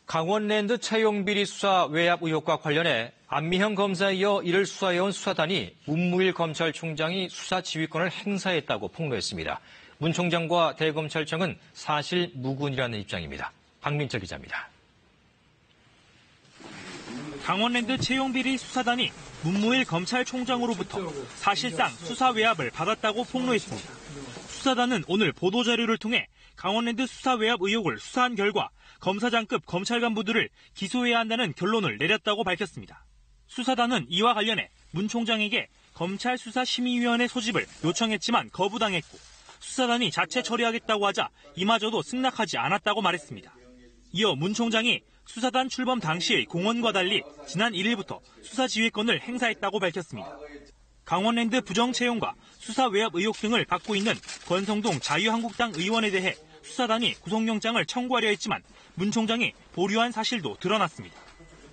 강원랜드 채용비리 수사 외압 의혹과 관련해 안미형 검사에 이어 이를 수사해온 수사단이 문무일 검찰총장이 수사 지휘권을 행사했다고 폭로했습니다. 문 총장과 대검찰청은 사실 무근이라는 입장입니다. 박민철 기자입니다. 강원랜드 채용비리 수사단이 문무일 검찰총장으로부터 사실상 수사 외압을 받았다고 폭로했습니다. 수사단은 오늘 보도자료를 통해 강원랜드 수사 외압 의혹을 수사한 결과 검사장급 검찰 간부들을 기소해야 한다는 결론을 내렸다고 밝혔습니다. 수사단은 이와 관련해 문 총장에게 검찰수사심의위원회 소집을 요청했지만 거부당했고 수사단이 자체 처리하겠다고 하자 이마저도 승낙하지 않았다고 말했습니다. 이어 문 총장이 수사단 출범 당시의 공언과 달리 지난 1일부터 수사 지휘권을 행사했다고 밝혔습니다. 강원랜드 부정채용과 수사 외압 의혹 등을 받고 있는 권성동 자유한국당 의원에 대해 수사단이 구속영장을 청구하려 했지만 문 총장이 보류한 사실도 드러났습니다.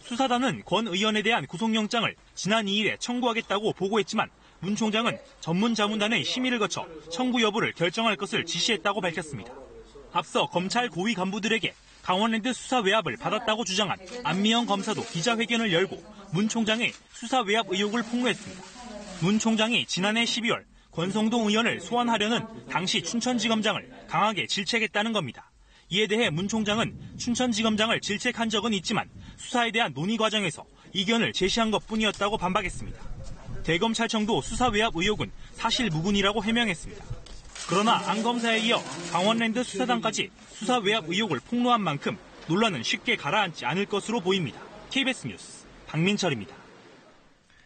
수사단은 권 의원에 대한 구속영장을 지난 2일에 청구하겠다고 보고했지만 문 총장은 전문자문단의 심의를 거쳐 청구 여부를 결정할 것을 지시했다고 밝혔습니다. 앞서 검찰 고위 간부들에게 강원랜드 수사 외압을 받았다고 주장한 안미영 검사도 기자회견을 열고 문 총장의 수사 외압 의혹을 폭로했습니다. 문 총장이 지난해 12월 권성동 의원을 소환하려는 당시 춘천지검장을 강하게 질책했다는 겁니다. 이에 대해 문 총장은 춘천지검장을 질책한 적은 있지만 수사에 대한 논의 과정에서 이견을 제시한 것뿐이었다고 반박했습니다. 대검찰청도 수사 외압 의혹은 사실 무근이라고 해명했습니다. 그러나 안 검사에 이어 강원랜드 수사단까지 수사 외압 의혹을 폭로한 만큼 논란은 쉽게 가라앉지 않을 것으로 보입니다. KBS 뉴스 박민철입니다.